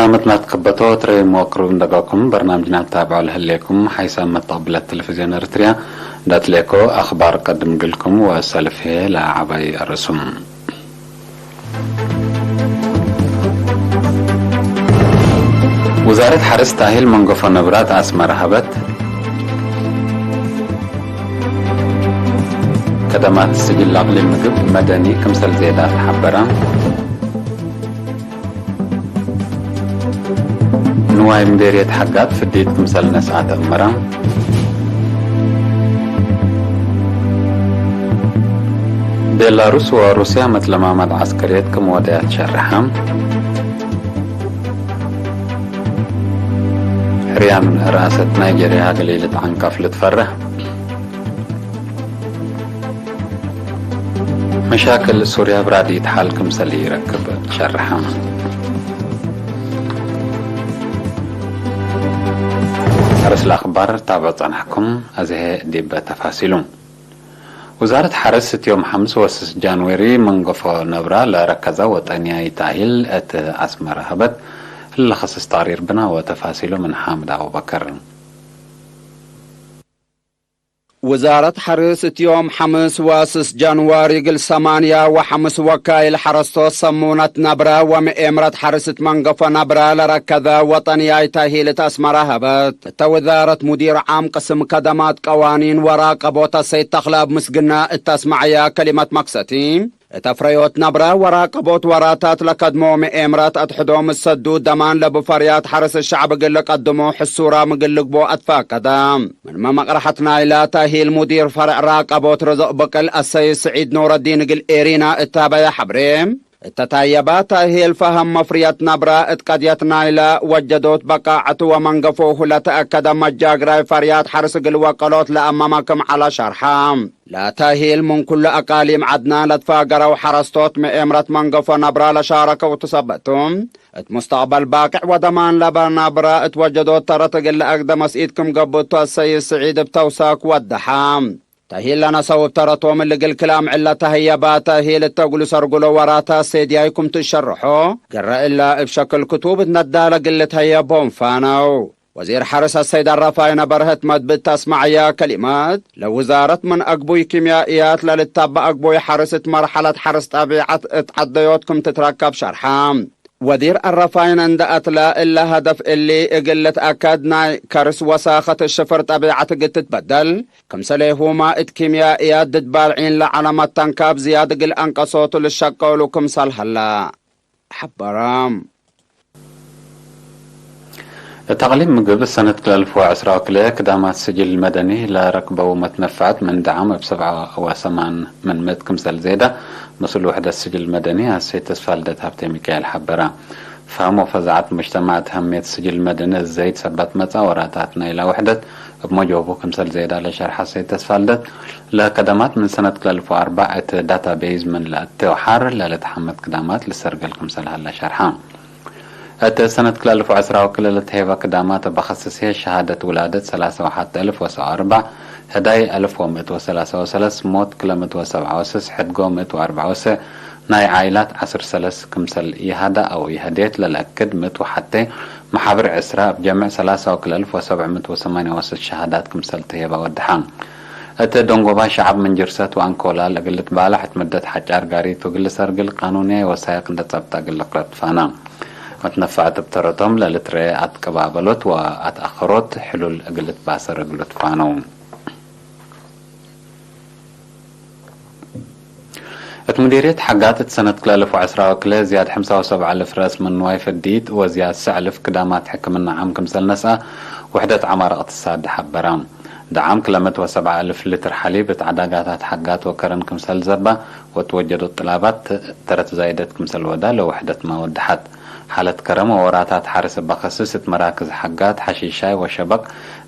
سلامتنا تقبطو تري موقرون دقاكم برنامجنا تابعوا لهليكم حيث مطابل التلفزيون ارتريا دات ليكو اخبار قدم قلكم وسلفه لعبي الرسم. وزارة حرس تاهيل منقفة نبرات اسمر هبت كدمات السجل العقلي المقب مدني كمسل زيادات حبران نواي مديرية حقات فديت كمسل نسعة أمرا بيلاروس وروسيا مثل مامد عسكريات كموديات شرحام حريا من رئاسة نيجيريا قليلة عنقف لتفرح مشاكل سوريا براد يتحال كمسل يركب شرحام حرس الأخبار تابعت عنكم هذه ديبة تفاصيلهم. وزارة حرس يوم 5 جانوري منقفة نبرة لركزة وطنية تاهيل ات أسمر هبت اللي خصص تعرير بنا وتفاصيله من حامد أبو بكر. وزارة حرس يوم 5 جانوري قل 8 وكايل حرستو صمونة نبرة ومئمرة حرسة منقفة نبرة لركذا وطنياي تاهيلة أسمرة هبت توزارة مدير عام قسم خدمات قوانين وراقبوت السيد تخلاب مسقنا التسمعية كلمة مقستين تفريوت نبرة وراقبوت وراتات لقدمو مئمرات أتحدوم السدود دمان لبفريات حرس الشعب قل قدمو حسورة مقلق بو أدفا قدام من ما مقرحتنا إلى تاهيل مدير فرع راقبوت رزق بقل السيد سعيد نور الدين قل إيرينا التابع حبريم التتايبات هي الفهم مفريات نبرة اتقديتنا إلى وجدوت بقاعة ومنقفوه لتأكد مجاقراي فريات حرس قل وقلوت لأمامكم على شرحام لا تاهيل من كل أقاليم عدنا لتفاقروا حرستوت مئمرة منقفة نبرة لشاركة وتصبتم مستقبل باقع ودمان لبا نبرة اتوجدوت ترتقل لأقدم اسئيدكم قبوتو السيد سعيد بتوساك والدحام تهيل لنا صوب ترتوم اللي قل كلام علا تهيبا تهيل التقل سرقلو وراتا سيديايكم تشرحو قرأ إلا بشكل كتوب الندالة قلت هيبهم فانو وزير حرس السيد الرفاين برهت مدبت تسمعيا كلمات لوزارة من أقبوي كيميائيات للتابع أقبوي حرسة مرحلة حرس طبيعة اتعديوتكم تتركب شرحام وزير الرفاين اندأت لا إلا هدف اللي قلت أكادنا كرس وساخة الشفر طبيعة قد تتبدل كم سليهما كيميائيات دد بالعين لعلامات تنكاب زيادة قل أنقصوت للشقة ولكم صالحلا حبرام التعليم مقبل سنة 2010 كدامات السجل المدني لركبة ومتنفعت من دعم ب7.8 من مت كمسل زيادة مسؤول وحدة السجل المدني السيد تسفالدت هابتي ميكائيل حبرا فهم وفزعت مجتمعات همية السجل المدني الزيد سبت متى وراتاتنا إلى وحدة بموجوبه كمسل زيادة لشرح السيد تسفالدت لكدامات من سنة 2004 داتا بيز من التوحار لتحمد كدامات لسرقل كمسل هلا شرحان سنة 2010 وكللت هيبا كدامات بخصصها شهادة ولادة 31,004 هداي 1133 موت كلمة 7 حدقو 104 ناي عائلات 10 كمسل يهدا أو يهديت للأكد مت وحتى محابر عسراء بجمع 3,708 شهادات كمسل تهيبا والدحان دونغوبا شعب من جرسات وانكولا لقلت بالا حتمدت حجار قاري تقل سرقل قانونية وسايق لتصبتا قل قرط فانا متنفعت بترتم للتري اتقبابلوت واتأخروت حلول قلت باسر قلت فانو مديرية حقات سنة 2010 وكلا زياد 75,000 راس من نوايف الديد وزياد سعلف كدامات حكمنا عام كمسل نسا وحدة عمارة اقتصاد حبرام دعم كلمة 7,000 لتر حليب عداقات حقات وكرن كمسل زبا وتوجدوا الطلابات ترت زايدت كمسل ودا لوحدة ما ودحت حالة كرم ووراتات حارس بخصوصة مراكز حقات حشيشاي وشبك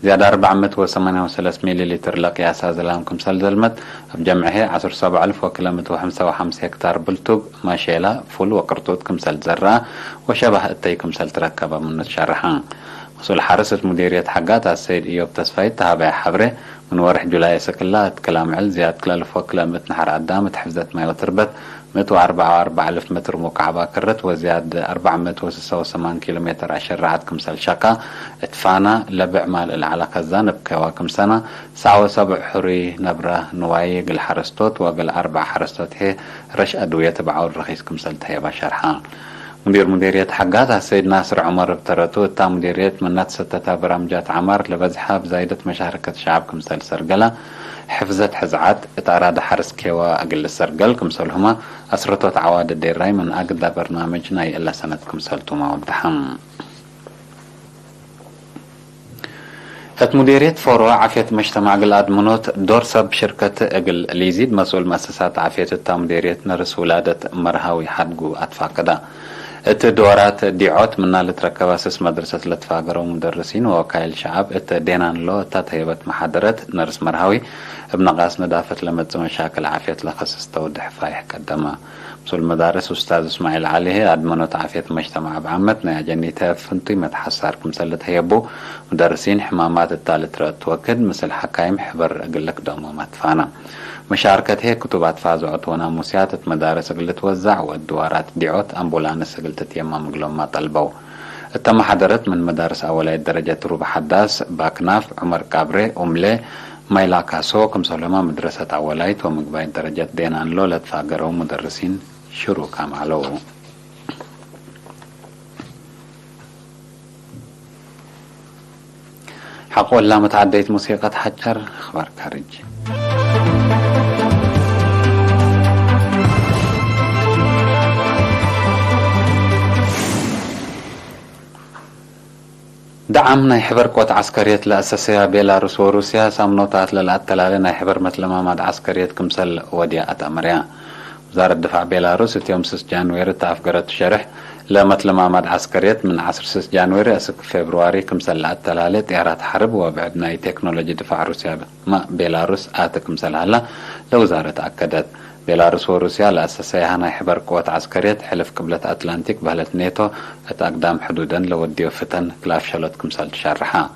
زيادة 438 مليلتر لقياسة زلام كمسل زلمت بجمعه 17,000 وكلمة 55 هكتار بلتوق ماشيلا فول وقرطوط كمسل زرع وشبه التي كمسل تركبة من الشرحان مسؤول حارسة مديرية حقات السيد إيوب تسفايد تابع حبره من ورح جولاي سكلات كلام عل زياد كلالف وكلمة نحر عدامة حفظت ماي وتربت 144,000 متر مكعب كرت وزياد 486 كيلومتر عشر رعد كمسل شقا اتفانا لبعمال العلاقة الزانب كواكم سنة سعوة 7 حري نبرة نواي قل حرستوت وقل 4 حرستوت هي رش أدوية بعور رخيص كمسل تهيبا شرحان مديرية حقاتها السيد ناصر عمر بترتو تا مديرية منات 6 برامجات عمر لبزحها بزايدة مشاركة شعب كمسل سرقلة حفظت حزعات اتاراد حرس كيوا اقل السرقل كمسلهما اسرتوت عواد الديراي من اقدا برنامجنا إلا سنة كمسلتوما وبدحم مديرية فورو عافية مجتمع قل ادمنوت دور سب شركة اقل ليزيد مسؤول مؤسسات عافية التا مديرية نرس ولادة مرهاوي حدقو اتفاقدا دورات ديعوت منا لتركب اساس مدرسة لتفاقروا مدرسين ووكايل شعب دينان لو تهيبت محاضرة نرس مرهاوي ابن قاس ندافت لمت مشاكل عافية لخصص تودح فايح قدما مسؤول المدارس أستاذ إسماعيل عليه أدمنوت عافية مجتمع بعمتنا جني تافنتي متحسار كمسلة هيبو مدرسين حمامات الثالث رأت وكد مثل حكايم حبر أقلك دومو مدفانا مشاركة هي كتبات فازو عطونا مسياتة مدارس قلت توزع والدوارات ديعوت أمبولانس قلت تيما مقلوم ما طلبوا تم حضرت من مدارس أولية درجة روب حداس باكناف عمر كابري أملي مايلا كاسو كمسلما مدرسة أولية ومقباين درجة دينان لولت فاقروا مدرسين شروع كام علو حقو الله متعديت موسيقى حجر اخبار خارج دعم ناي حبر قوات عسكرية الأساسية بيلاروس وروسيا سامنوتات للأتلالي ناي حبر مثل ماماد عسكرية كمسل وديا أتأمريا وزارة الدفاع بيلاروس يوم 6 جانوير تافقرت شرح لمثل ماماد عسكرية من عصر 6 جانوير أسك فبراير كمسل الأتلالي طيارات حرب وبعد ناي تكنولوجي دفاع روسيا ما بيلاروس كمسل هلا لوزارة أكدت بيلاروس وروسيا الأساسية هنا يحبر قوات عسكرية حلف قبلة أتلانتيك بهلت نيتو أقدام حدودا لوديو فتن كلاف شلوت كمسال تشرحها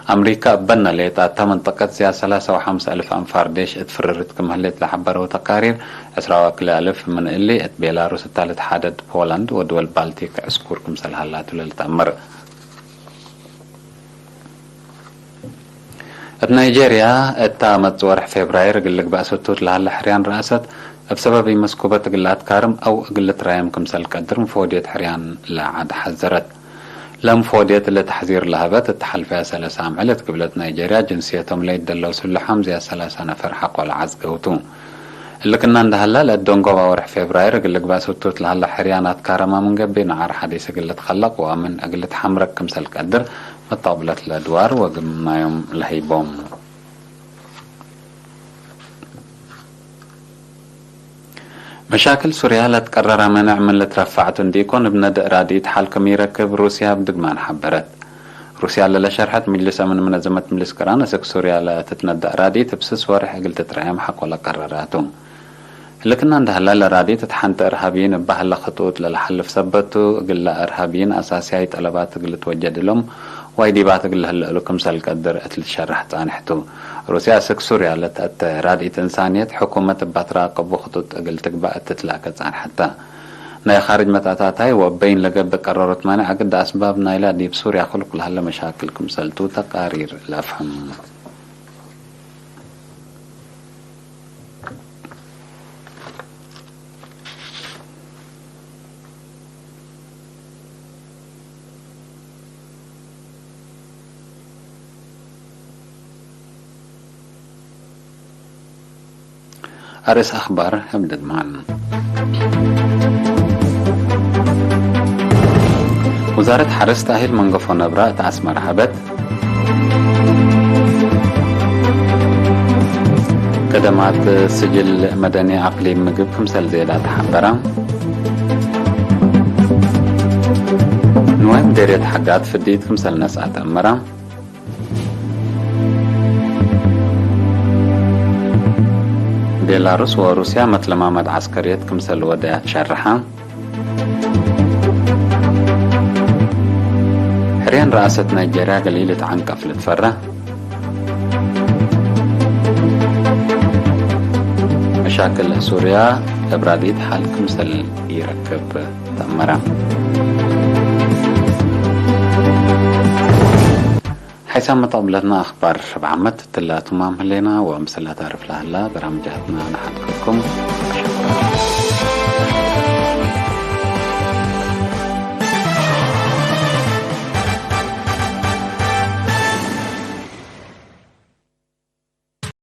أمريكا بنا ليتا منطقة زيا 3.5 ألف أنفار ديش اتفررت كمهلت لحبر وتقارير 10 ألف من اللي بيلاروس الثالث حدد بولند ودول بالتيك عسكور كمسال هلاتو للتأمر نيجيريا التامت ورح فبراير قلك بأسوتوت لها حريان رأست بسبب مسكوبة قلات كارم أو قلت رايم كمسال قدر مفودية حريان لا عاد حذرت لم فودية اللي تحذير لهبت التحل فيها 3 عملت قبلت نيجيريا جنسيتهم ليد دلو سلحهم زي 3 نفر حق والعز قوتو اللي كنا عندها الدونغو ورح فبراير قلك بأسوتوت لها حريانات كارما من قبي نعار حديث قلت خلق ومن قلت حمرك كمسال قدر مطابلت الأدوار وقمنا يوم لهيبوم مشاكل سوريا لا تقرر منع من لترفعتن ديكون بند إرادية حالكم يركب روسيا بدقمان حبرت روسيا لا شرحت مجلس من منظمة مجلس كران اسك سوريا لا تتند إرادية تبسس ورح قلت ترعيم حق ولا قراراتهم لكن عندها لا إرادية تتحنت إرهابيين بهلا خطوط للحل فثبتوا قل إرهابيين أساسية طلبات قلت وجد لهم وايدي بعتقل هلا لكم سال قدر اتل شرحت عن حتو روسيا سك سوريا لتأت رادية إنسانية حكومة بتراقب وخطوط قلت بقت تتلاقت عن حتى ناي خارج متاتات هاي وبين لقب قررت مانع عقد أسباب نايلا دي بسوريا خلق لهلا مشاكلكم سلتو تقارير لا أفهم أرس أخبار ابدأ معنا وزارة حرس تأهيل منقف ونبراء تعس مرحبت قدمات سجل مدني عقلي مقب كمسال زيادات حبرة نواب ديريت حقات فديد كمسال ناس أتأمرة بيلاروس وروسيا مثل مامد عسكرية كمسل وداع شرحة حريان رئاسة نيجيريا قليلة عن كفلة فرة مشاكل سوريا إبراديد حالكم سل يركب تأمرا حيثما طابلتنا أخبار بعمت تلا تمام هلينا ومسلا تعرف لهلا برامجاتنا نحدكم